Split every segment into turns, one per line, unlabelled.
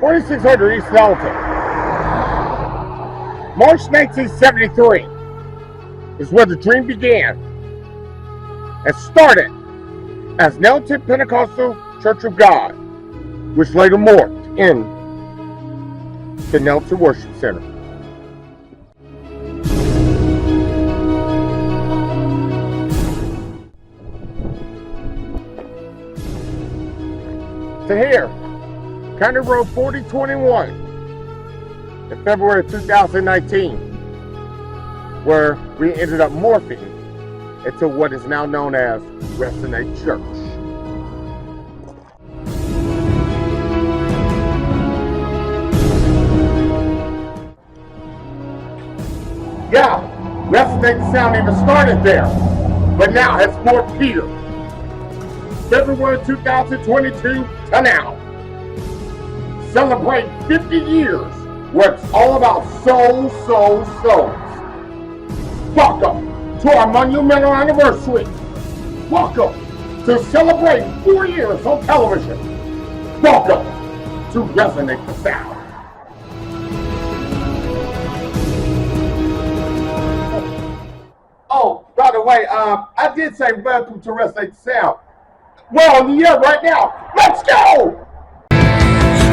2600 East Delta. March 1973 is where the dream began. It started as Nelton Pentecostal Church of God, which later morphed in the Nelton Worship Center. To here, County Road 4021 in February of 2019, where we ended up morphing into what is now known as Resonate Church. Yeah, Resonate sound even started there, but now has morphed here. February 2022 to now. Celebrate 50 years where it's all about souls. Welcome to our monumental anniversary. Welcome to celebrate 4 years on television. Welcome to Resonate the Sound. Oh, by the way, I did say welcome to Resonate the Sound. Well, yeah, right now. Let's go!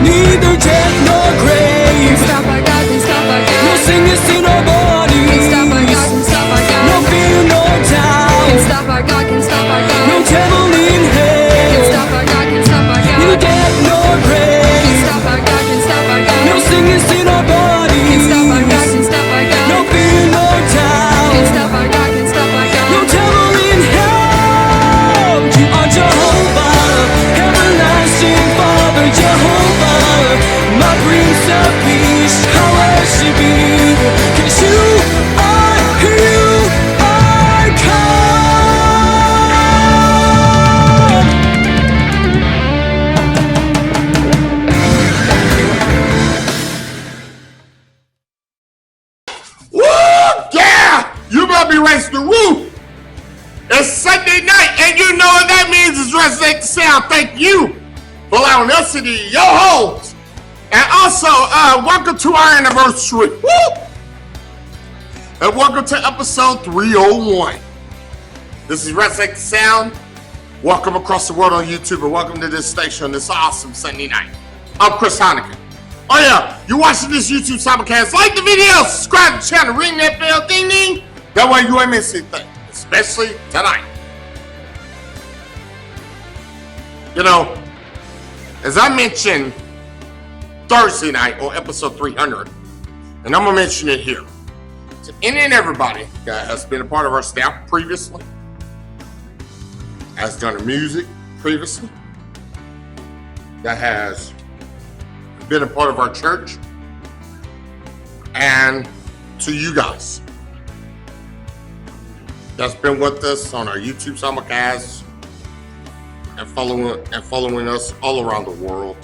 Neither death nor grave. Stop by God, then stop by God. No sickness to no body. Can stop by God, then stop by God. No fear, no doubt. Can stop by God, can stop by God. No devil in hell. Can stop by God, can stop by God. Neither death nor grave. Can stop by God, can stop by God. No sickness in our body. Can stop by God, can stop by God. No fear, no doubt. Can stop by God, can stop by God. No devil in hell. You are Jehovah, everlasting Father, Jehovah. My Prince of Peace, I worship you, 'cause you are
Woo! Yeah! You better be raising the roof! It's Sunday night, and you know what that means is Resonate the Sound. Thank you for allowing us to be your homes. And also, welcome to our anniversary. Woo! And welcome to episode 301. This is Resonate the Sound. Welcome across the world on YouTube, and welcome to this station this awesome Sunday night. I'm Chris Heineken. Oh yeah, you're watching this YouTube simulcast. Like the video, subscribe to the channel, ring that bell, ding ding. That way you ain't missing anything, especially tonight. You know, as I mentioned Thursday night on episode 300, and I'm gonna mention it here to any and everybody that has been a part of our staff previously, has done the music previously, that has been a part of our church, and to you guys that's been with us on our YouTube simulcasts and following us all around the world.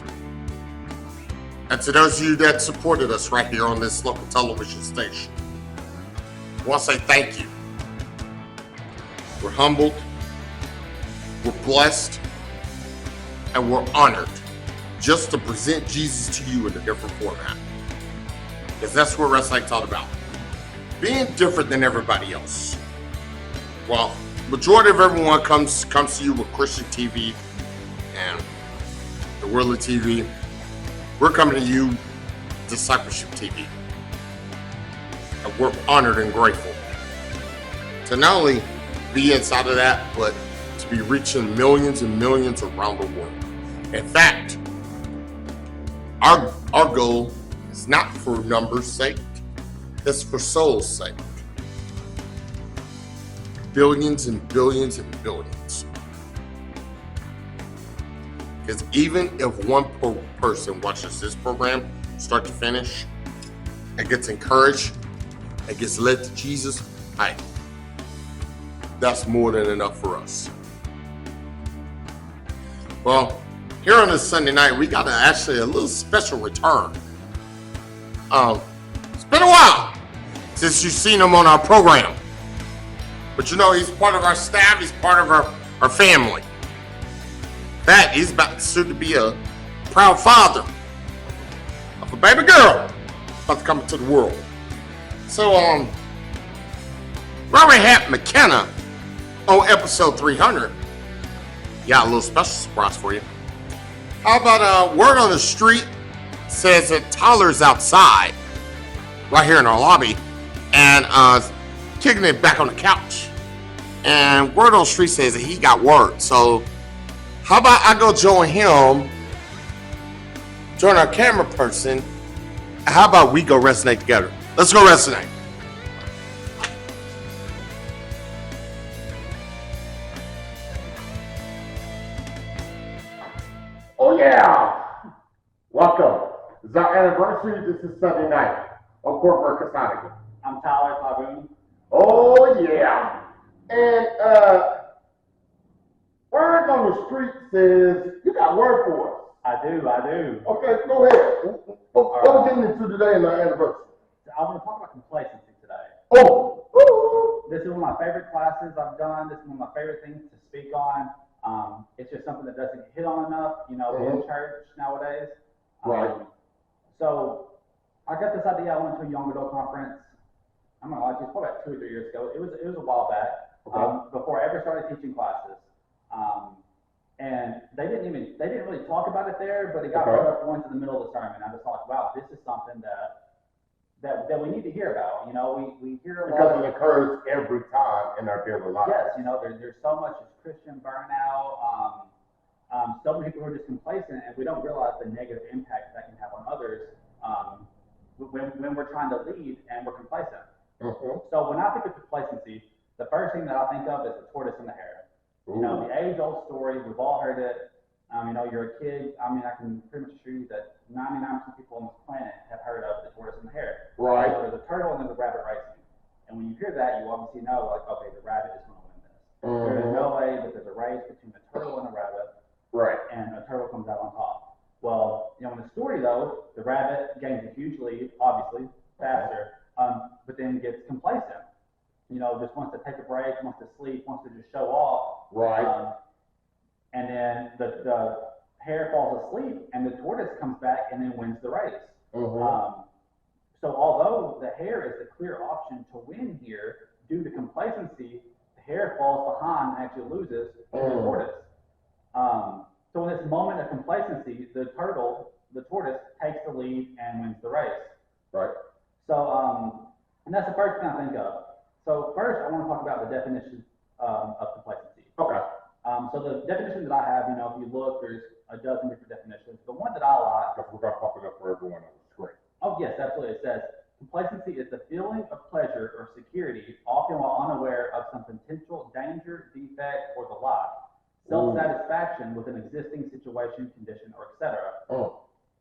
And to those of you that supported us right here on this local television station, I want to say thank you. We're humbled, we're blessed, and we're honored just to present Jesus to you in a different format. Because that's what Resonate all about. Being different than everybody else. Well, majority of everyone comes to you with Christian TV and the worldly TV. We're coming to you, Discipleship TV. And we're honored and grateful to not only be inside of that, but to be reaching millions and millions around the world. In fact, our goal is not for numbers' sake, it's for souls' sake. Billions and billions and billions. Because even if one person watches this program start to finish and gets encouraged and gets led to Jesus, hey, that's more than enough for us. Well, here on this Sunday night, we got actually a little special return. It's been a while since you've seen him on our program. But you know, he's part of our staff, he's part of our family. In fact, he's about soon to be a proud father. baby girl about to come into the world. So, we already had McKenna on episode 300. Got a little special surprise for you. How about word on the street says that Tyler's outside, right here in our lobby, and kicking it back on the couch. And word on the street says that he got word. So, how about I go join him, join our camera person, and how about we go resonate together? Let's go resonate. Oh yeah! Welcome. It's our anniversary. This is Sunday night on Cornbread, Heineken.
I'm Tyler Boone.
Oh yeah! And word on the street says you got word for us.
I do.
Okay, go ahead. What are we getting into today in our anniversary?
I want to talk about complacency today.
Oh! Ooh.
This is one of my favorite classes I've done. This is one of my favorite things to speak on. It's just something that doesn't get hit on enough, in church nowadays.
Right.
So I got this idea. I went to a young adult conference. I'm not gonna lie to you, it's probably about 2 or 3 years ago. It was a while back.
Okay.
Before I ever started teaching classes. And they didn't really talk about it there, but it got brought up once in the middle of the sermon. I just thought, wow, this is something that we need to hear about. We hear a lot
because it occurs every time in our daily lives.
Yes, there's so much Christian burnout. So many people who are just complacent, and we don't realize the negative impact that can have on others when we're trying to lead and we're complacent.
Mm-hmm.
So when I think of complacency, the first thing that I think of is the tortoise and the hare.
Ooh.
The age-old story, we've all heard it. You're a kid. I can pretty much assure you that 99% of people on this planet have heard of the tortoise and the hare.
Right.
There's a turtle and there's a rabbit racing. And when you hear that, you obviously know, okay, the rabbit is going to win this.
Mm-hmm.
There is no way that there's a race between a turtle and a rabbit.
Right.
And a turtle comes out on top. Well, in the story, though, the rabbit gains a huge lead, obviously, faster, but then gets complacent. Just wants to take a break, wants to sleep, wants to just show off.
Right.
And then the hare falls asleep, and the tortoise comes back and then wins the race.
Mm-hmm.
So although the hare is the clear option to win here, due to complacency, the hare falls behind and actually loses to the tortoise. So in this moment of complacency, the tortoise takes the lead and wins the race.
Right.
So, and that's the first thing I think of. So first, I want to talk about the definition of complacency.
Okay.
So the definition that I have, if you look, there's a dozen different definitions. The one that I like.
We're going to pop it up for everyone on the screen.
Oh yes, absolutely. It says complacency is the feeling of pleasure or security, often while unaware of some potential danger, defect, or the like. Self-satisfaction with an existing situation, condition, or etc.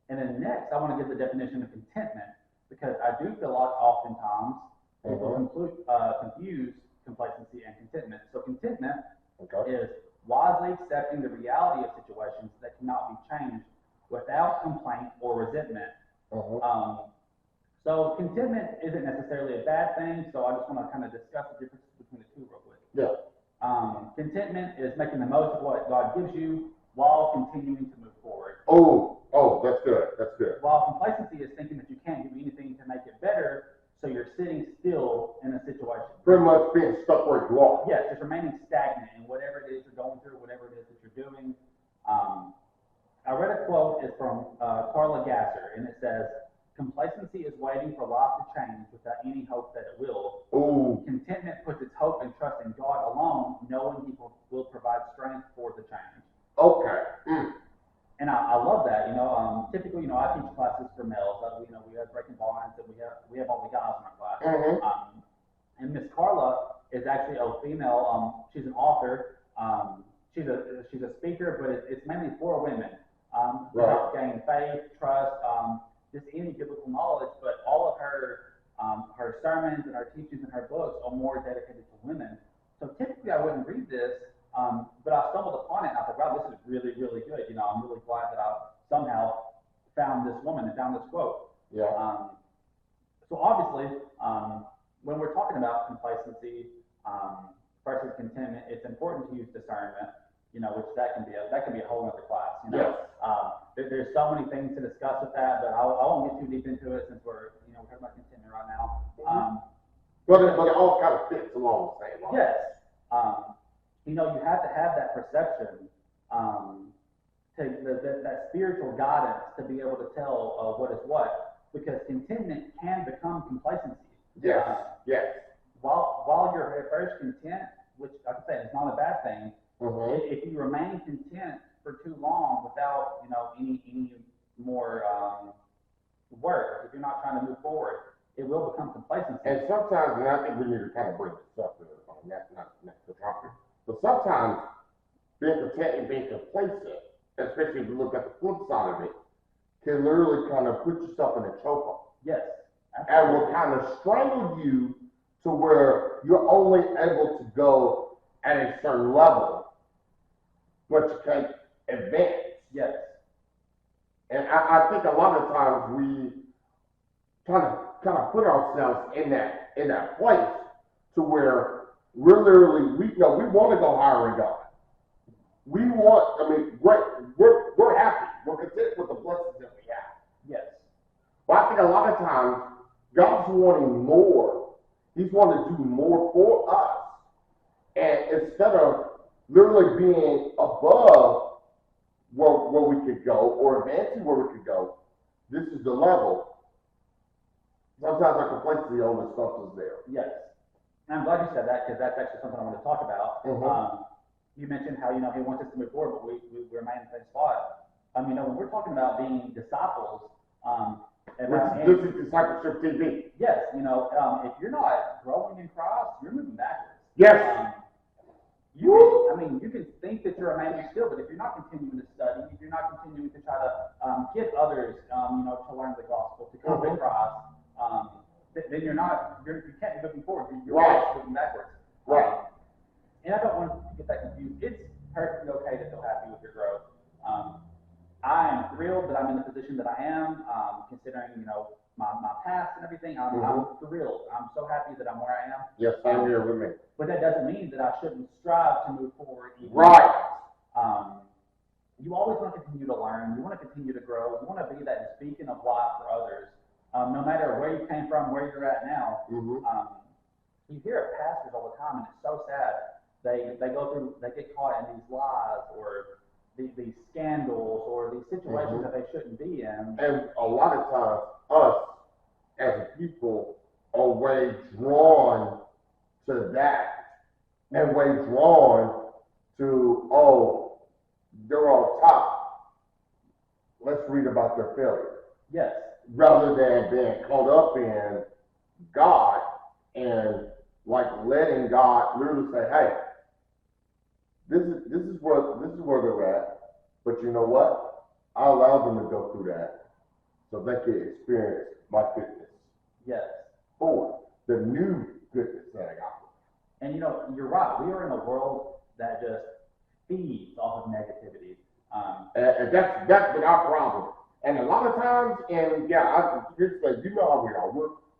And then next, I want to give the definition of contentment, because I do feel like oftentimes people confuse complacency and contentment. So contentment is wisely accepting the reality of situations that cannot be changed without complaint or resentment. So contentment isn't necessarily a bad thing, so I just want to kind of discuss the difference between the two real quick.
Yeah.
Contentment is making the most of what God gives you while continuing to move forward.
Oh, that's good. That's good.
While complacency is thinking that you can't do anything to make it better, so you're sitting still in a situation.
Pretty much being stuck where you are.
Yes, just remaining stagnant in whatever it is you're going through, whatever it is that you're doing. I read a quote, it's from Carla Gasser, and it says, "Complacency is waiting for life to change without any hope that it will.
Ooh.
Contentment puts its hope and trust in God alone, knowing He will provide strength for the change."
Okay.
And I love that. Typically, I teach classes for males. We have breaking bonds, and we have all the guys in our class.
Mm-hmm.
And Miss Carla is actually a female. She's an author. She's a speaker, but it's mainly for women. To help gain faith, trust, just any biblical knowledge. But all of her sermons and her teachings and her books are more dedicated to women. So typically, I wouldn't read this. But I stumbled upon it and I thought, wow, this is really, really good. I'm really glad that I somehow found this woman and found this quote.
Yeah.
So obviously, when we're talking about complacency versus contentment, it's important to use discernment, which that can be a whole other class.
Yes.
There's so many things to discuss with that, but I won't get too deep into it since we're talking about contentment right now.
But it all kind of fits along the same line.
Yes. You have to have that perception, that spiritual guidance to be able to tell what is what, because contentment can become complacency.
Yes. Yes.
While you're at first content, which like I said is not a bad thing, if you remain content for too long without any more work, if you're not trying to move forward, it will become complacency.
And sometimes, and I think we need to kind of bring this up not the topic, but sometimes being content and being complacent, especially if you look at the flip side of it, can literally kind of put yourself in a chokehold.
Yes.
Absolutely. And will kind of strangle you to where you're only able to go at a certain level, but you can't advance.
Yes.
And I think a lot of times we kind of put ourselves in that place to where we're literally we want to go higher in God. We're happy. We're content with the blessings that we have.
Yes.
But I think a lot of times God's wanting more. He's wanting to do more for us. And instead of literally being above where we could go or advancing where we could go, this is the level. Sometimes our complacency always stops us there.
Yes. And I'm glad you said that, because that's actually something I want to talk about. You mentioned how he wants us to move forward, but we remain in the same spot. When we're talking about being disciples,
this is discipleship TV.
Yes, if you're not growing in Christ, you're moving backwards.
Yes.
You can think that you're remaining still, but if you're not continuing to study, if you're not continuing to try to get others, to learn the gospel, to come to Christ, then you can't be moving forward. You're always moving backwards.
Right.
And I don't want to get that confused. It's perfectly okay to feel happy with your growth. I am thrilled that I'm in the position that I am, considering my past and everything. I'm thrilled. I'm so happy that I'm where I am.
Yes, same here with me.
But that doesn't mean that I shouldn't strive to move forward.
Right.
You always want to continue to learn. You want to continue to grow. You want to be that beacon of light for others. No matter where you came from, where you're at now. You hear of pastors all the time, and it's so sad. They get caught in these lies or these scandals or these situations that they shouldn't be in.
And a lot of times, us as a people are way drawn to that, and way drawn to, they're on top. Let's read about their failure.
Yes.
Rather than being caught up in God and letting God literally say, hey, this is where they're at, but you know what? I allowed them to go through that so they could experience my goodness.
Yes.
Or the new goodness that I got.
And you're right. We are in a world that just feeds off of negativity.
And that's been our problem. And a lot of times, and yeah, here's the thing, you know how we are.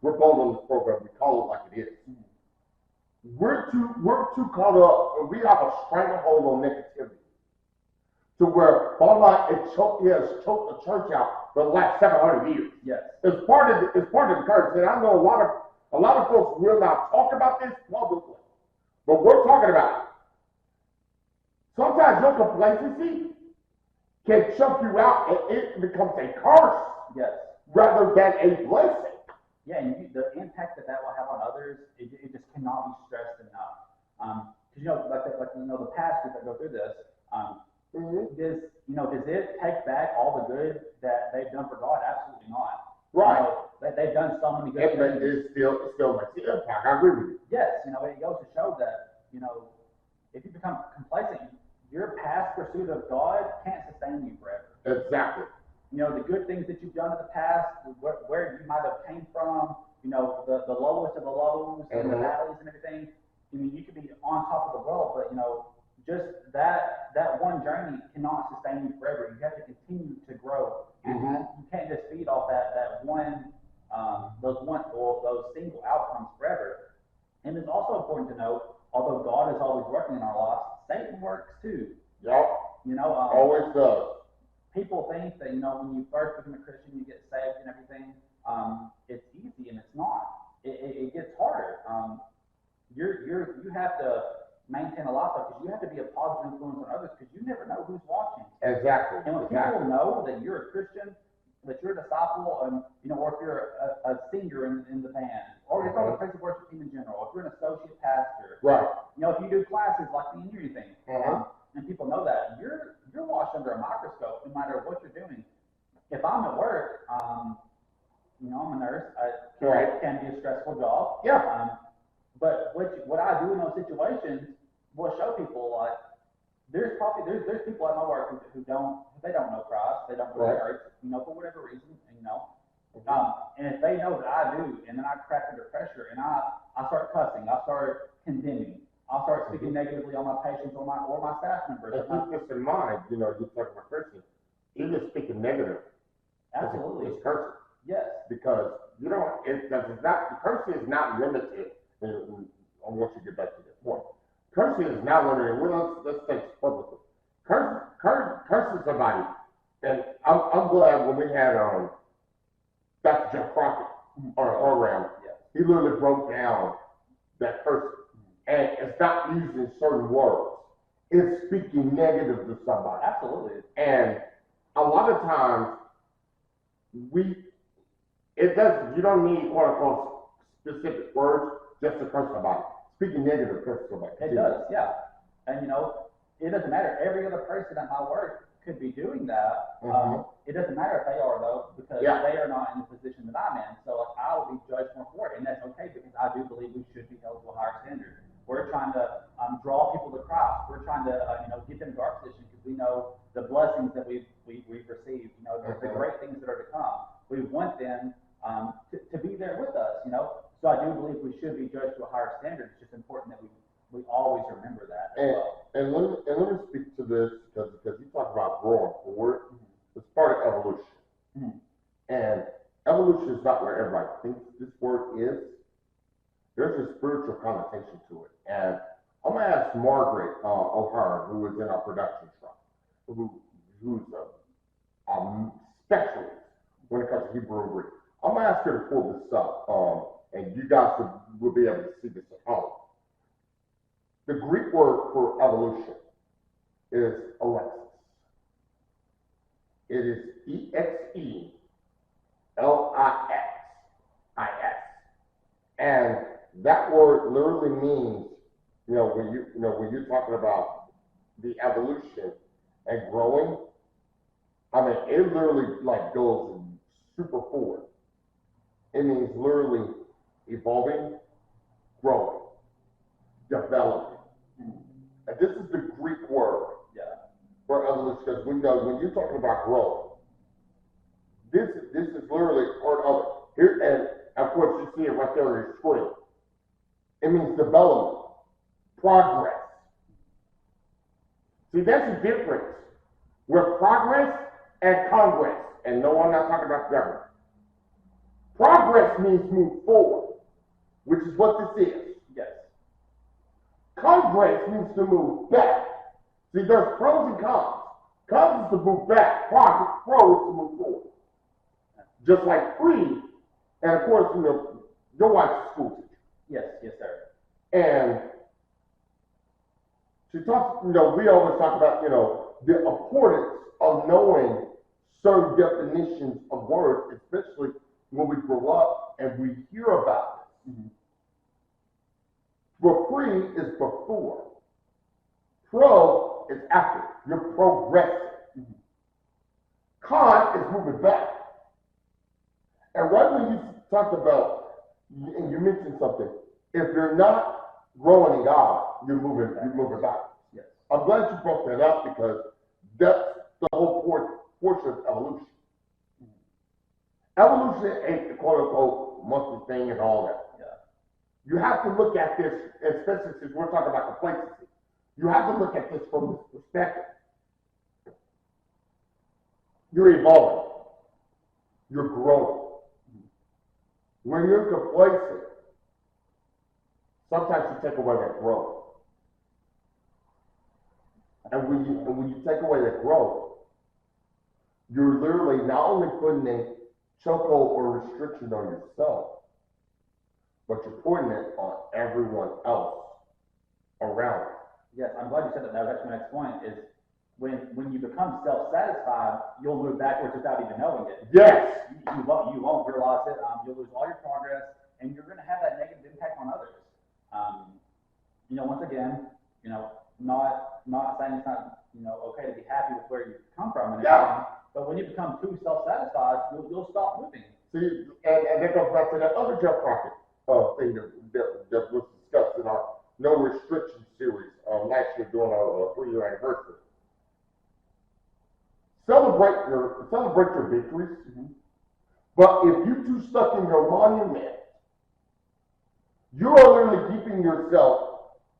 We're bold on this program. We call it like it is. We're too caught up, and we have a stranglehold on negativity. To where bottom line, it has choked the church out for the last 700 years.
Yes.
It's part of the curse. And I know a lot of folks will not talk about this publicly, but we're talking about it. Sometimes your complacency can choke you out, and it becomes a curse.
Yes.
Rather than a blessing.
Yeah, and the impact that will have on others, it just cannot be stressed enough. Because the pastors that go through this, does it take back all the good that they've done for God? Absolutely not.
Right.
They've done so many good things.
It still makes the impact. I agree with you.
Yes, it goes to show that if you become complacent, your past pursuit of God can't sustain you forever.
Exactly.
The good things that you've done in the past, where you might have came from, the lowest of the lows and the valleys and everything. You could be on top of the world, but just that one journey cannot sustain you forever. You have to continue to grow. You can't just feed off that one, those single outcomes forever. And it's also important to note, although God is always working in our lives, Satan works too.
Yep. Always does.
people think that, when you first become a Christian, you get saved and everything. It's easy, and it's not. It gets harder. You have to maintain a lifestyle because you have to be a positive influence on others because you never know who's watching.
Exactly.
And when people know that you're a Christian, that you're a disciple, and or if you're a singer in the band, or if you're on the place of worship team in general, if you're an associate pastor,
right?
If you do classes like me and anything, and people know that you're watched under a microscope no matter what you're doing. If I'm at work, I'm a nurse. It can be a stressful job.
Yeah.
But what I do in those situations will show people like there's people at my work who don't know Christ, they don't go to church, for whatever reason, and if they know that I do, and then I crack under pressure, and I start cussing, I start condemning, I start speaking negatively on my patients or my staff members.
And keep this in mind, you talk about cursing, even speaking negative.
Absolutely.
It's cursing.
Yes.
Because cursing is not limited. And I want you to get back to this point. Cursing is not limited. Let's say publicly. Cursing somebody. And I'm glad when we had Dr. Joe Crockett on our program, he literally broke down that cursing. And it's not using certain words. It's speaking negative to somebody.
Absolutely.
And a lot of times you don't need quote unquote specific words just to curse somebody. Speaking negative curse somebody.
It does, yeah. And it doesn't matter. Every other person at my work could be doing that. It doesn't matter if they are though, because they are not in the position that I'm in. So I will be judged more for it, and that's okay because I do believe we should be held to a higher standard. We're trying to draw people to Christ. We're trying to get them to our position because we know the blessings that we've received. The great things that are to come. We want them to be there with us. So I do believe we should be judged to a higher standard. It's just important that we always remember that as well.
And let me speak to this because you talk about growing forward. It's part of evolution. And evolution is not where everybody thinks this word is. There's a spiritual connotation to it. And I'm going to ask Margaret O'Hara, who is in our production shop, who's a specialist when it comes to Hebrew and Greek. I'm going to ask her to pull this up, and you guys will be able to see this at home. The Greek word for evolution is Alexis. It is EXELIXIS. And that word literally means, when you're talking about the evolution and growing, it literally goes super forward. It means literally evolving, growing, developing. And this is the Greek word for evolution, because we know when you're talking about growth, this is literally part of it. Here, and of course you see it right there on your screen. It means development, progress. See, that's the difference with progress and congress. And no, I'm not talking about government. Progress means move forward, which is what this is.
Yes.
Congress means to move back. See, there's pros and cons. Cons is to move back. Pro is to move forward. Just like free, and of course, your wife's a school teacher.
Yes, sir.
And she talks, we always talk about, the importance of knowing certain definitions of words, especially when we grow up and we hear about it. For pre is before. Pro is after. You're progressing. Con is moving back. And right when you talked about, and you mentioned something, if you're not growing in God, you're moving back.
Yes.
I'm glad you brought that up because that's the whole portion of evolution. Evolution ain't the quote-unquote monkey thing and all that. You have to look at this, especially since we're talking about complacency, you have to look at this from this perspective. You're evolving. You're growing. When you're complacent, sometimes you take away that growth. And when you take away that growth,
you're literally not only putting a chokehold or restriction on yourself, but you're putting it on everyone else around you.
Yes, I'm glad you said that. That was actually my next point is when you become self-satisfied, you'll move backwards without even knowing it.
Yes.
You won't realize it. You'll lose all your progress, and you're going to have that negative impact on others. Once again, not saying it's not, okay to be happy with where you come from and everything, but when you become too self-satisfied, you'll stop moving.
See, and that goes back to that other Jeff Crockett thing that was discussed in our No Restriction series last year during our 3-year anniversary. Celebrate your victories, but if you're too stuck in your monument, you are literally keeping yourself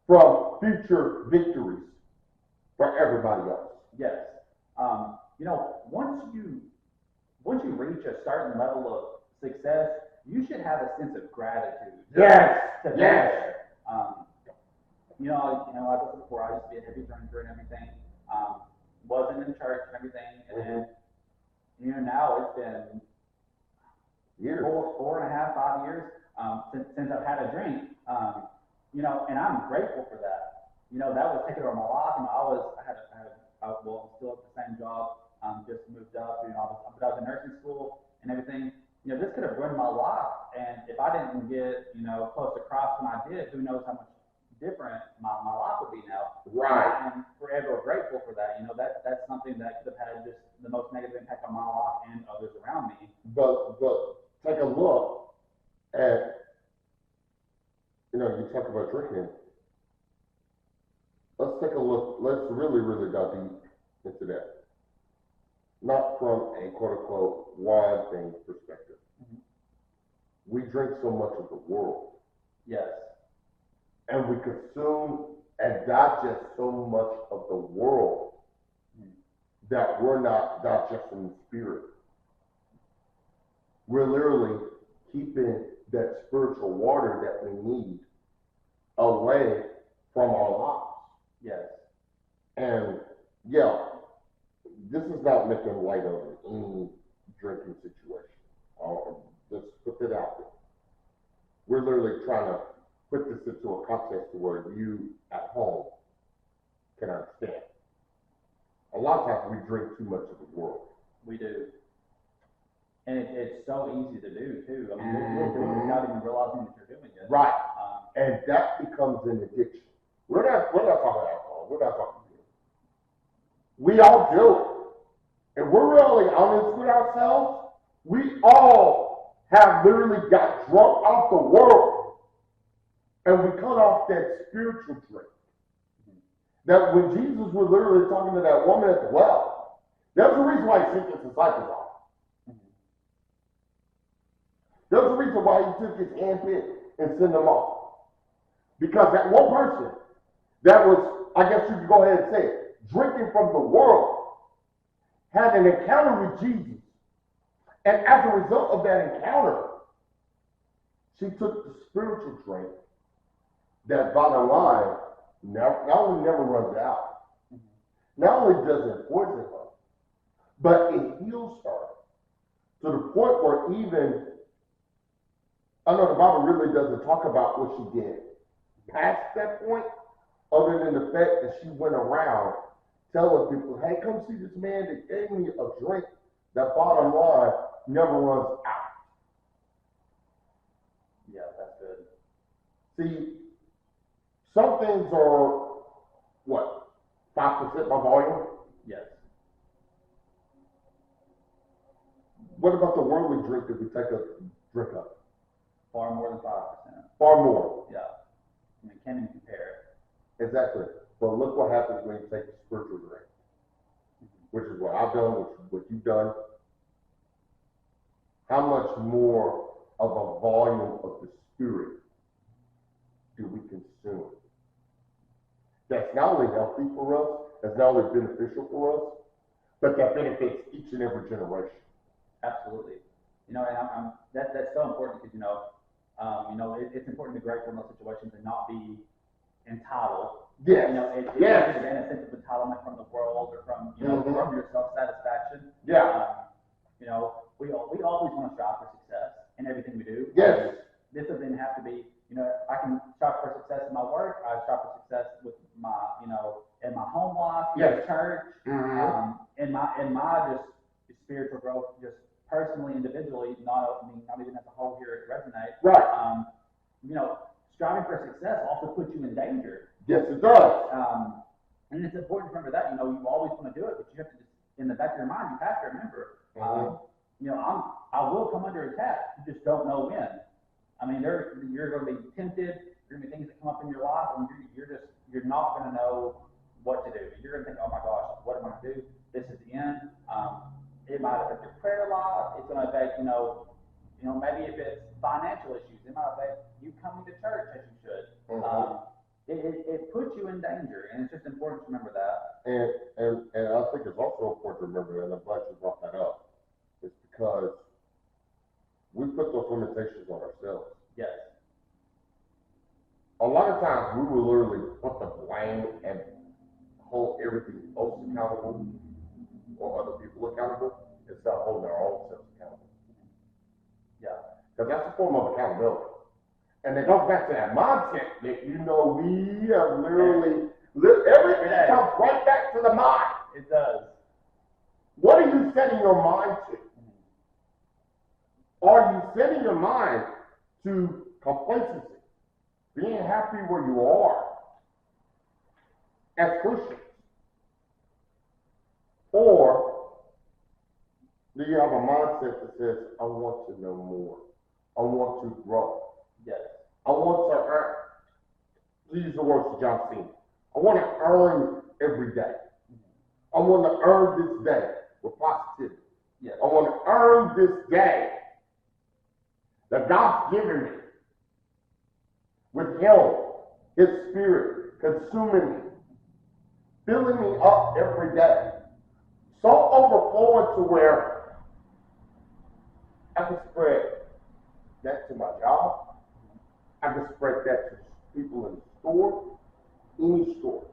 from future victories for everybody else.
Yes. Once you reach a certain level of success, you should have a sense of gratitude.
Yes.
To
Yes.
As I said before, I used to be a heavy drinker and everything. Wasn't in church and everything, and then, now it's been
Years.
4.5, 5 years since I've had a drink. And I'm grateful for that. That was taking over my life. I'm still at the same job. Just moved up. I was in nursing school and everything. This could have ruined my life. And if I didn't get, close to Christ when I did, who knows how much different my life would be now.
Right.
I'm forever grateful for that. That's something that could have had just the most negative impact on my life and others around me.
But take a look at, you talk about drinking. Let's take a look. Let's really, really dive deep into that. Not from a quote-unquote wine thing perspective. We drink so much of the world.
Yes.
And we consume and digest so much of the world that we're not digesting the spirit. We're literally keeping that spiritual water that we need away from our lives.
Yes.
And this is not making light of any drinking situation. Let's put that out there. We're literally trying to put this into a context where you at home can understand. A lot of times we drink too much of the world.
We do. And it's so easy to do too. You'll do it without even realizing that you're doing it.
Right. And that becomes an addiction. We're not talking alcohol. We're not talking beer. We all do it. If we're really honest with ourselves, we all have literally got drunk off the world. And we cut off that spiritual drink. That when Jesus was literally talking to that woman at the well, there's a reason why he sent his disciples off. There's a reason why he took his handpick and sent them off. Because that one person that was, I guess you could go ahead and say it, drinking from the world, had an encounter with Jesus. And as a result of that encounter, she took the spiritual drink that, bottom line, not only never runs out, not only does it poison her, but it heals her to the point where even, I know the Bible really doesn't talk about what she did past that point, other than the fact that she went around telling people, hey, come see this man that gave me a drink that, bottom line, never runs out.
Yeah, that's good.
See, some things are, 5% by volume?
Yes.
What about the worldly drink that we take a drink of?
Far more than 5%.
Far more.
Yeah. Can't even compare.
Exactly. But look what happens when you take a spiritual drink, which is what I've done, what you've done. How much more of a volume of the spirit do we consume? That's not only healthy for us, that's not only beneficial for us, but that benefits each and every generation.
Absolutely. And that's so important because, it's important to be grateful in those situations and not be entitled.
Yes.
You know, it
Yes.
gives a sense of entitlement from the world or from, you know,
Mhm.
from your self-satisfaction.
Yeah.
You know, we always want to strive for success in everything we do.
Yes.
This doesn't have to be, you know, I can strive for success in my work. I strive for success with my, you know, in my home life,
Yes.
in church,
Mhm.
in my just spiritual growth, just personally, individually, not even as a whole here at Resonate.
Right.
You know, striving for success also puts you in danger.
Yes, it does.
And it's important to remember that, you know, you always want to do it, but you have to just, in the back of your mind, you have to remember, you know, I will come under attack. You just don't know when. I mean, you're going to be tempted. There are going to be things that come up in your life, and you're not going to know what to do. You're going to think, oh my gosh, what am I going to do? This is the end. It might affect your prayer life. It's going to affect, you know, maybe if it's financial issues, it might affect you coming to church as you should. It puts you in danger, and it's just important to remember that.
And I think it's also important to remember, and I'm glad you brought that up, it's because we put those limitations on ourselves.
Yes.
A lot of times we will literally put the blame and hold everything else accountable or other people accountable instead of holding our own selves accountable.
Yeah.
Because that's a form of accountability. And it goes back to that mindset that, you know, we have literally, everything comes right back to the mind.
It does.
What are you setting your mind to? Are you setting your mind to complacency, being happy where you are as Christians? Or do you have a mindset that says, I want to know more, I want to grow?
Yes.
I want to earn, to use the words of John Cena, I want to earn every day. I want to earn this day with positivity.
Yes.
I want to earn this day that God's given me with Him, His Spirit consuming me, filling me up every day. So overflowing to where I can spread that to my job. I can spread that to people in the store, any store.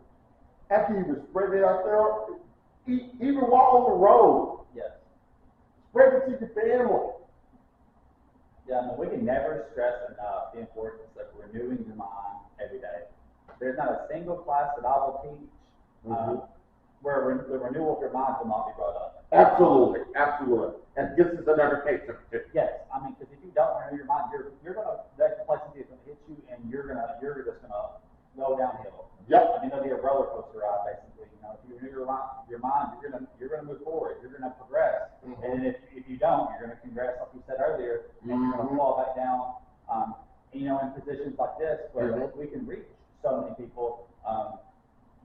I can even spread it out there, even while on the road.
Yes.
Spread it to your family.
Yeah, I mean, we can never stress enough the importance of renewing your mind every day. There's not a single class that I will teach where the renewal of your mind will not be brought up.
Absolutely, absolutely. And this is another case of it.
Yes, I mean, because if you don't renew your mind, that complacency is going to hit you, and you're just going to go downhill.
Yep.
I mean, it'll be a roller coaster ride, basically. You know, if you renew your mind, you're going to move forward. You're going to progress. And if you don't, you're going to congress, like you said earlier, and you're going to fall back down. You know, in positions like this where we can reach so many people,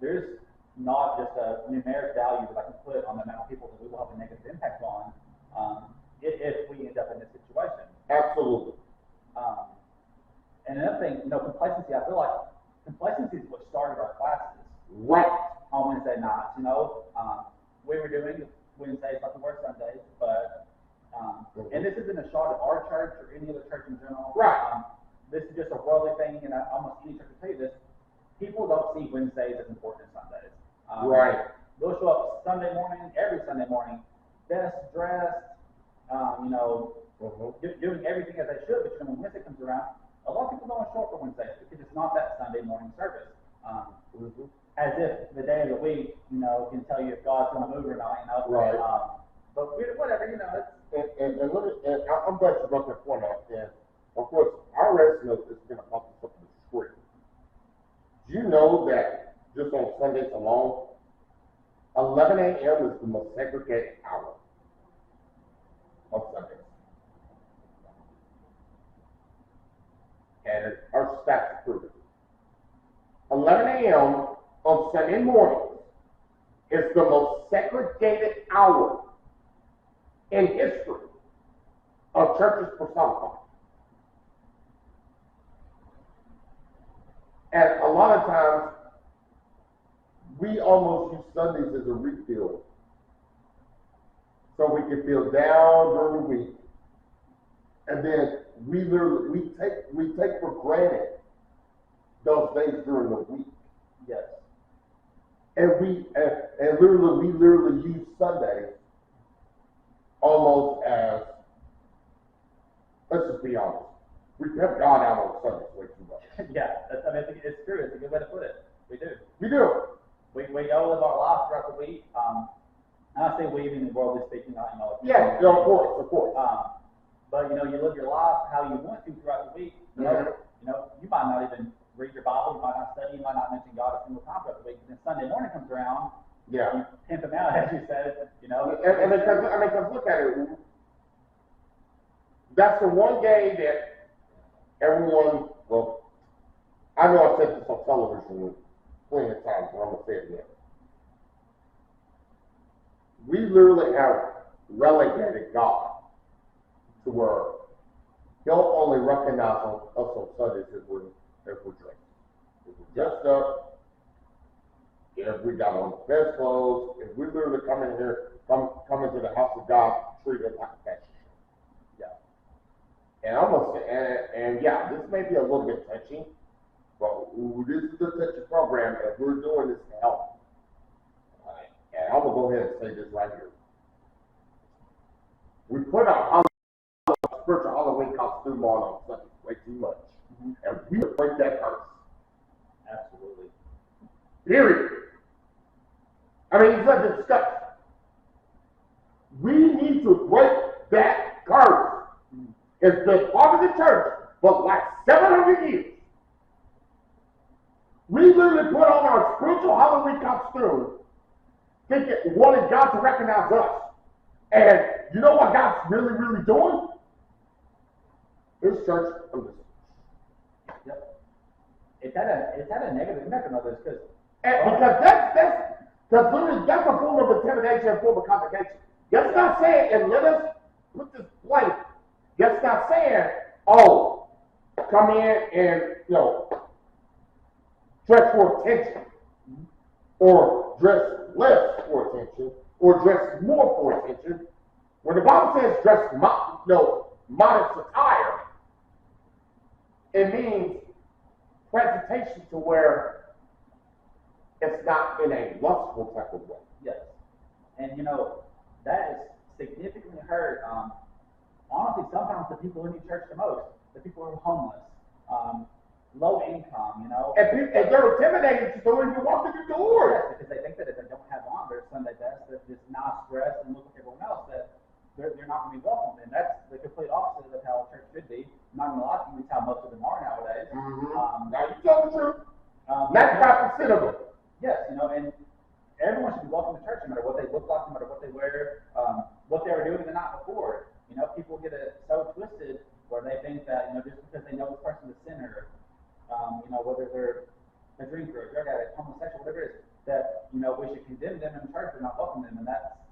there's not just a numeric value that I can put on the amount of people that we will have a negative impact on if we end up in this situation.
Absolutely.
And another thing, you know, complacency, I feel like complacency is what started our classes.
Right.
On Wednesday nights, you know, we were doing Wednesdays like we were Sundays, but, and this isn't a shot at our church or any other church in general.
Right.
This is just a worldly thing, and almost any church will tell you this. People don't see Wednesdays as important as Sundays.
Right.
They'll show up Sunday morning, every Sunday morning, best dressed, you know, doing everything as they should, but when Wednesday comes around, a lot of people don't show up for Wednesdays because it's not that Sunday morning service. As if the day of the week, you know, can tell you if God's going to move or not, you know.
Right.
But whatever, you know, it's...
And I'm glad you brought that point up. And of course, our rest note is going to pop this up in the script. Do you know that just on Sundays alone, 11 a.m. is the most segregated hour of Sundays? And our stats prove it. 11 a.m. on Sunday mornings is the most segregated hour in history of churches personified. And a lot of times, we almost use Sundays as a refill. So we can feel down during the week. And then we take for granted those days during the week.
Yes.
And we literally use Sunday almost as, let's just be honest, we pimp God out on Sundays way too much.
Yeah, I mean, it's true. It's a good way to put it. We do.
We do.
We go live our lives throughout the week. And I say we, even worldly speaking, not,
Yeah, of course.
But you live your life how you want to throughout the week. You might not even read your Bible, you might not study, you might not mention God a single time throughout the week. And then Sunday morning comes around, you pimp him out, as you said,
And because look at it, that's the one day that everyone, well, I know I said this on television plenty of times, but I'm going to say it again. We literally have relegated God to where He'll only recognize us on Sundays if we're dressed. If we're dressed up, if we got on the best clothes, if we literally come into the house of God treated like a fashion show. Yeah. And I'm gonna say, and yeah, this may be a little bit touchy, but this is the touchy program, and we're doing this to help. And I'm gonna go ahead and say this right here. We put our spiritual Halloween costume on Sunday way too much, and we would break that curse.
Absolutely.
Period. I mean, it's not discussion. We need to break that curse. It's been part of the church for like 700 years. We literally put on our spiritual Halloween costume, wanting God to recognize us. And you know what God's really, really doing? His church of the
Yep. It's had a negative impact on others because
that's literally that's a form of intimidation, a form of condemnation. That's not saying, and let us put this blank. That's not saying, oh, come in and dress for attention, or dress less for attention, or dress more for attention. When the Bible says dress modest attire, it means presentation to where it's not in a lustful type of way.
Yes. And that is significantly hurt. Honestly, sometimes the people who need church the most, the people who are homeless, low income,
And they're intimidated to go into walk through the door.
Yes, because they think that if they don't have on their Sunday best, they're just nice dressed and look like everyone else, that they're not going to be welcomed. And that's the complete opposite of how a church should be. I'm not going to lie to you, it's how most of them are nowadays.
Now you tell the truth. 95% of them.
Yes, and everyone should be welcome to church, no matter what they look like, no matter what they wear, what they were doing the night before. People get it so twisted where they think that, just because they know this person's a sinner, whether they're a drinker, a drug addict, homosexual, whatever it is, that, we should condemn them in church and not welcome them, and that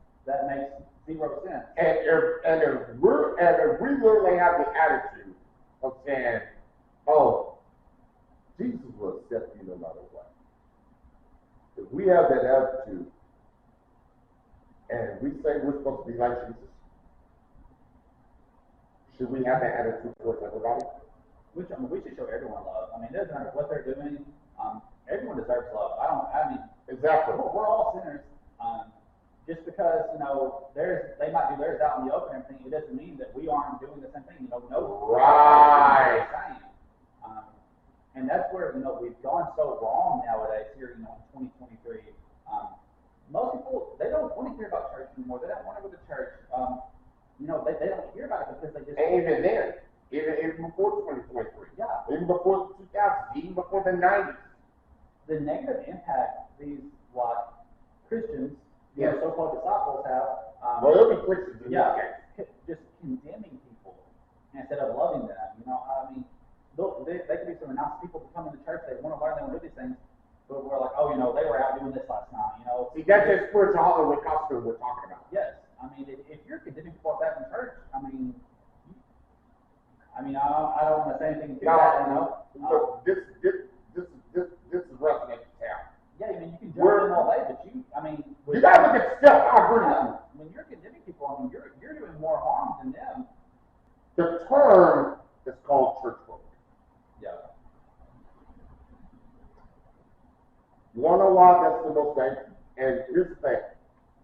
makes zero sense.
And if we literally have the attitude of saying, oh, Jesus will accept you no matter what. If we have that attitude, and we say we're supposed to be like Jesus, should we have that attitude towards everybody?
We should show everyone love. It doesn't matter what they're doing. Everyone deserves love.
Exactly.
We're all sinners. Just because, they might do theirs out in the open and everything, it doesn't mean that we aren't doing the same thing.
Right.
And that's where, we've gone so wrong nowadays here, in 2023. Most people, they don't want to hear about church anymore. They don't want to go to church. They don't hear about it because they just...
And even then, even before 2023.
Yeah.
Even before the 2000s, even before the 90s.
The negative impact these, Christians,
Yes.
so-called disciples have...
Well, they'll be Christians in this case.
Just condemning people instead of loving them. They could be some nice people to come into church. They want to learn, they want to do these things. But we're like, oh, they were out doing this last night.
See, that's that spiritual Halloween costume we're talking about.
Yes. If you're condemning people like that in church, I don't want to say anything to that,
Look, this is resonating town.
Yeah, you can jump in all day, but
you gotta look at stuff. I agree with you.
When you're condemning people, you're doing more harm than them.
The term is called church folk.
Yeah.
wanna know why that's the most dangerous? And here's the thing.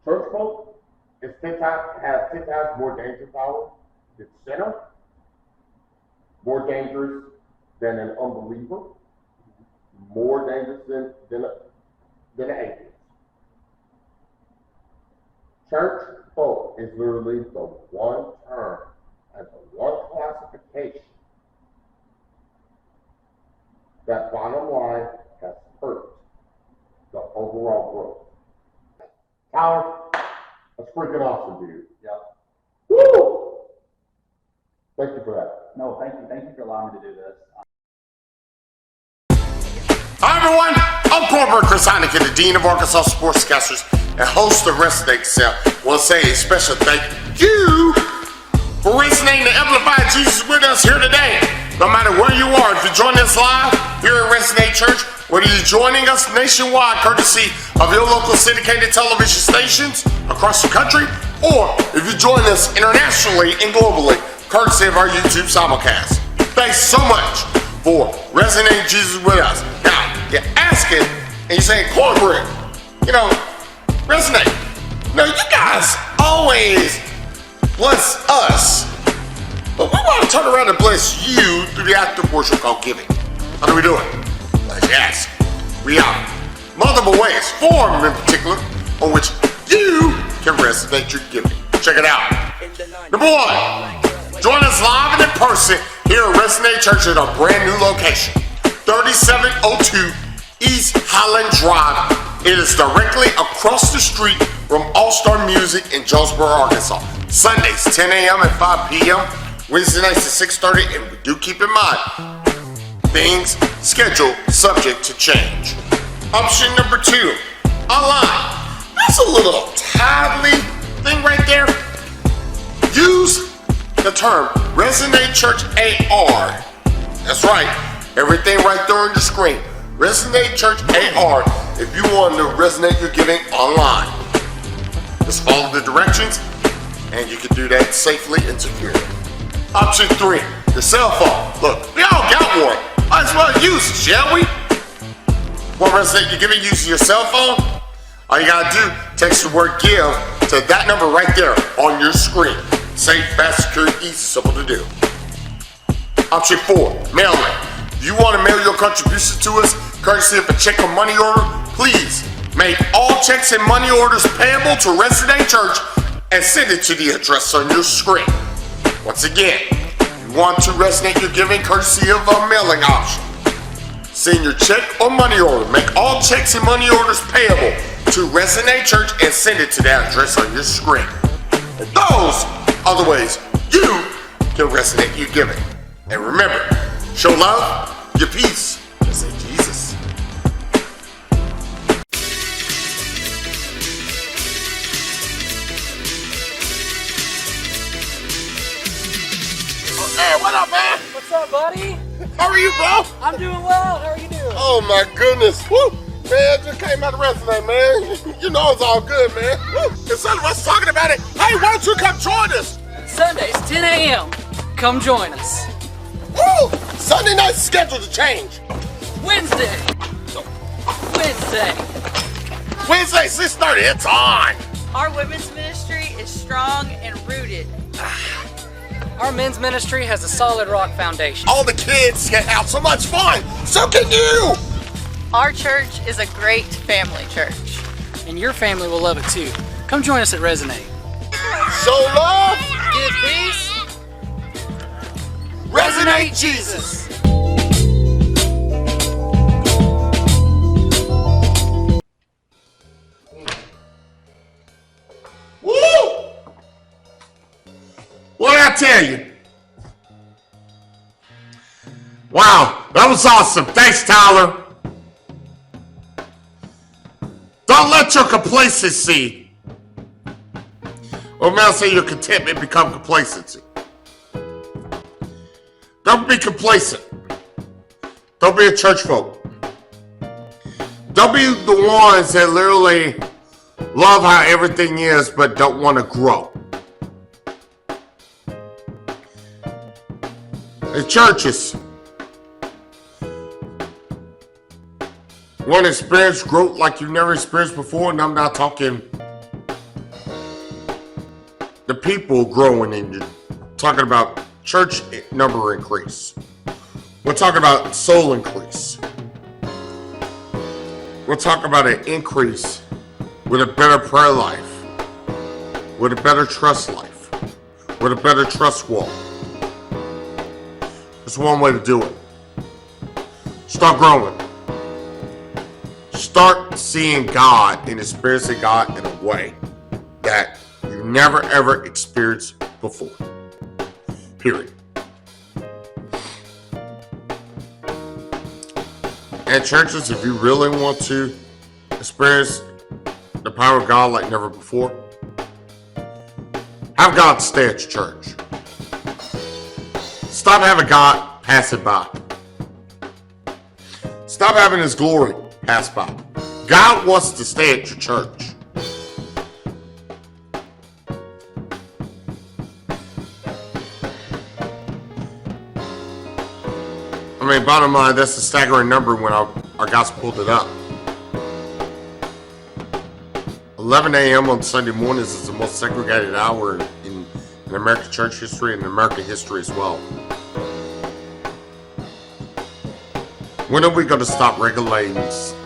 Church folk has 10 times more danger power than sinner, more dangerous than an unbeliever, more dangerous than an atheist. Church folk is literally the one term and the one classification that bottom line has hurt the overall growth. Tyler, that's freaking awesome, dude.
Yep.
Woo! Thank you for that.
No, thank you. Thank you for allowing me to do this.
Hi everyone, I'm Cornbread Heineken, the Dean of Arkansas Sportscasters and host of Resonate Cell. I want to say a special thank you for resonating to amplify Jesus with us here today. No matter where you are, if you're joining us live here at Resonate Church, whether you're joining us nationwide courtesy of your local syndicated television stations across the country, or if you're joining us internationally and globally courtesy of our YouTube simulcast. Thanks so much for resonating Jesus with us. Now, you're asking and you're saying, Cornbread, resonate. No, you guys always bless us, but we want to turn around and bless you through the act of worship called giving. How do we do it? Yes, we have multiple ways, four in particular, on which you can resonate your giving. Check it out. Number one, join us live and in person here at Resonate Church at our brand new location, 3702 East Highland Drive. It is directly across the street from All-Star Music in Jonesboro, Arkansas. Sundays, 10 a.m. and 5 p.m. Wednesday nights at 6:30, and we do keep in mind, things scheduled subject to change. Option number two, online. That's a little tidily thing right there. Use the term Resonate Church AR. That's right, everything right there on the screen. Resonate Church AR if you want to resonate your giving online. Just follow the directions and you can do that safely and securely. Option three, your cell phone. Look, we all got one. Might as well use it, shall we? Want to resonate your giving using your cell phone? All you gotta do, text the word give to that number right there on your screen. Safe, fast, secure, easy, simple to do. Option four, mailing. If you want to mail your contributions to us, courtesy of a check or money order, please make all checks and money orders payable to Resonate Church and send it to the address on your screen. Once again, if you want to resonate your giving courtesy of a mailing option, send your check or money order. Make all checks and money orders payable to Resonate Church and send it to that address on your screen. And those are the ways you can resonate your giving. And remember, show love, give peace, and say Jesus. Hey, what up, man?
What's up, buddy?
How are you, bro?
I'm doing well. How are you doing?
Oh my goodness. Woo! Man, just came out of Resonate, man. You know it's all good, man. Woo! And son of us talking about it. Hey, why don't you come join us?
Sundays, 10 a.m. Come join us.
Woo! Sunday night's scheduled to change.
Wednesday,
6:30, it's on.
Our women's ministry is strong and rooted.
our men's ministry has a solid rock foundation.
All the kids can have so much fun. So can you.
Our church is a great family church.
And your family will love it too. Come join us at Resonate.
Show love.
Give peace.
Resonate Jesus. Woo! What did I tell you? Wow, that was awesome. Thanks, Tyler. Don't let your complacency, or may I say your contentment, become complacency. Don't be complacent. Don't be a church folk. Don't be the ones that literally love how everything is but don't want to grow. The churches, Want to experience growth like you've never experienced before? And I'm not talking the people growing in you. Talking about church number increase. We're talking about soul increase. We're talking about an increase with a better prayer life, with a better trust life, with a better trust walk. There's one way to do it. Start growing. Start seeing God and experiencing God in a way that you never ever experienced before. Period. And churches, if you really want to experience the power of God like never before, have God stay at your church. Stop having God pass it by. Stop having His glory pass by. God wants to stay at your church. I mean, bottom line, that's a staggering number when our guys pulled it up. 11 a.m. on Sunday mornings is the most segregated hour in American church history and American history as well. When are we going to stop regulating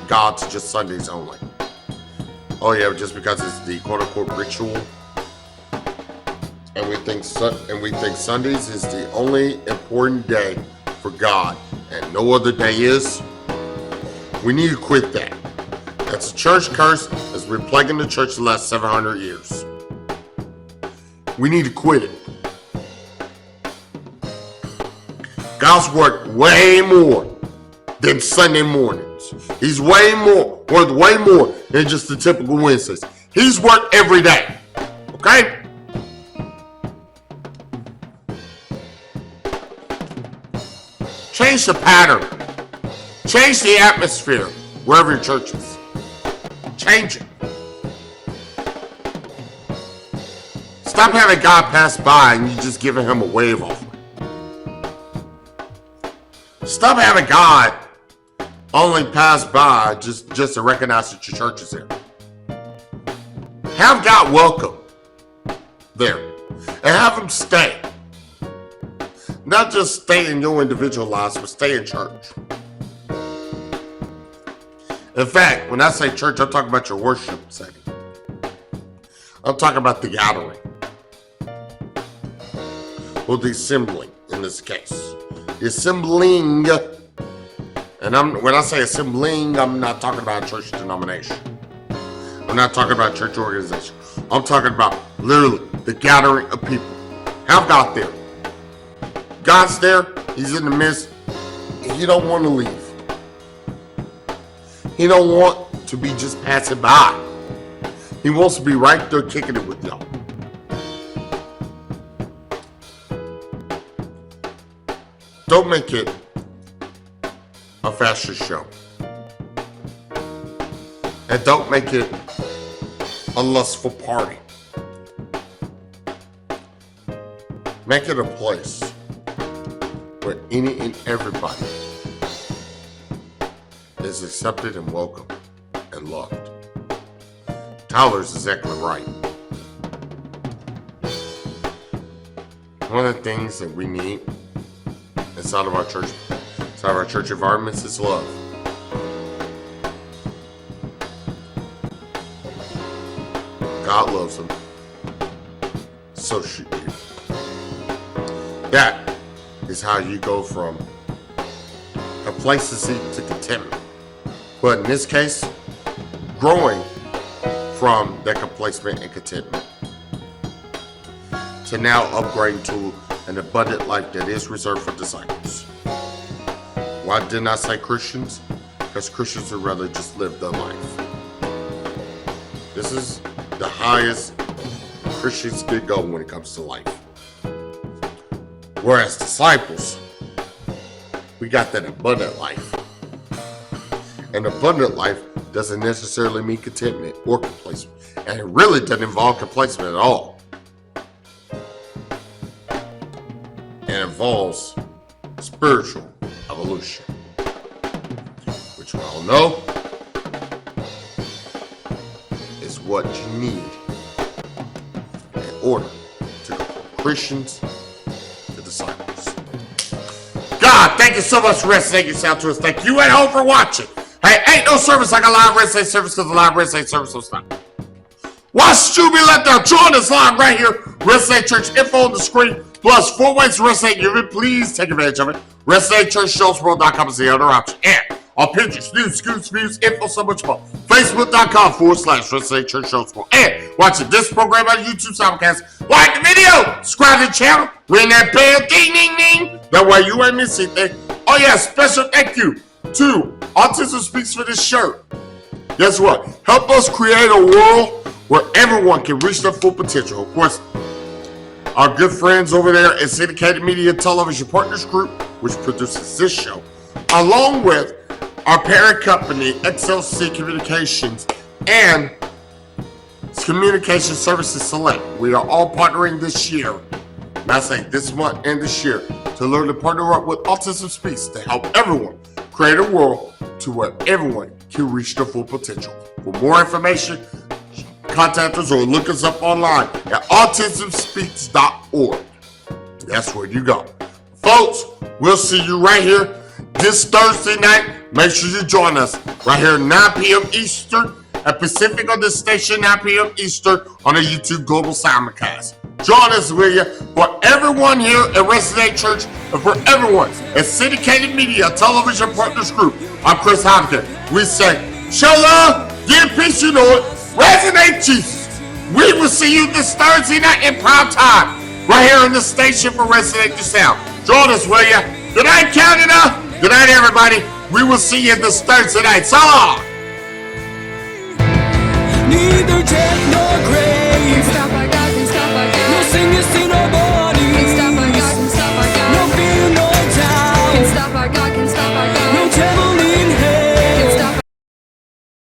God to just Sundays only? Oh yeah, just because it's the quote-unquote ritual, and we think Sundays is the only important day for God, and no other day is. We need to quit that. That's a church curse that's been plaguing the church the last 700 years. We need to quit it. God's worked way more than Sunday mornings. He's worked way more than just the typical Wednesdays. He's worked every day. Okay? Change the pattern. Change the atmosphere wherever your church is. Change it. Stop having God pass by and you just giving Him a wave offering. Stop having God only pass by just to recognize that your church is there. Have God welcome there and have Him stay. Not just stay in your individual lives, but stay in church. In fact, when I say church, I'm talking about your worship setting. I'm talking about the gathering. Or the assembling, in this case. The assembling. And when I say assembling, I'm not talking about church denomination. I'm not talking about church organization. I'm talking about literally the gathering of people. Have God there. God's there. He's in the midst. He don't want to leave. He don't want to be just passing by. He wants to be right there kicking it with y'all. Don't make it a fashion show. And don't make it a lustful party. Make it a place where any and everybody is accepted and welcome and loved. Tyler's exactly right. One of the things that we need inside of our church environments is love. God loves them. So should you. That is how you go from complacency to contentment. But in this case, growing from that complacement and contentment to now upgrading to an abundant life that is reserved for disciples. Why didn't I say Christians? Because Christians would rather just live their life. This is the highest Christians could go when it comes to life. Whereas disciples, we got that abundant life. And abundant life doesn't necessarily mean contentment or complacement. And it really doesn't involve complacement at all. It involves spiritual evolution. Which we all know what you need in order to go from Christians to disciples. God, thank you so much for listening yourself to us. Thank you at home for watching. Hey, ain't no service like a live wrestling service because the live wrestling service will stop. Watch you be let there. Join us live right here. Wrestling Church info on the screen. Plus 4 ways to wrestling giving. Please take advantage of it. WrestlingChurchJonesboro.com is the other option. And on pictures, news, scoops, views, info, so much more. Facebook.com/Wrestling Church Jonesboro. And watching this program on YouTube simulcast. Like the video. Subscribe to the channel. Ring that bell. Ding, ding, ding. That way you ain't missing anything. Oh yeah, special thank you to Autism Speaks for this shirt. Guess what? Help us create a world where everyone can reach their full potential. Of course, our good friends over there at Syndicated Media Television Partners Group, which produces this show, along with our parent company, XLC Communications, and Communication Services Select. We are all partnering this year, and I say this month and this year, to learn to partner up with Autism Speaks to help everyone create a world to where everyone can reach their full potential. For more information, contact us or look us up online at autismspeaks.org. That's where you go. Folks, we'll see you right here this Thursday night. Make sure you join us right here at 9 p.m. Eastern at Pacific on this station, 9 p.m. Eastern on the YouTube Global Simulcast. Join us, will you? For everyone here at Resonate Church and for everyone at Syndicated Media Television Partners Group, I'm Chris Heineken. We say, show love, give peace, you know it. Resonate Jesus. We will see you this Thursday night in prime time, right here on the station for Resonate Your Sound. Join us, will you? Good night, Canada. Good night, everybody. We will see you this Thursday night. So long.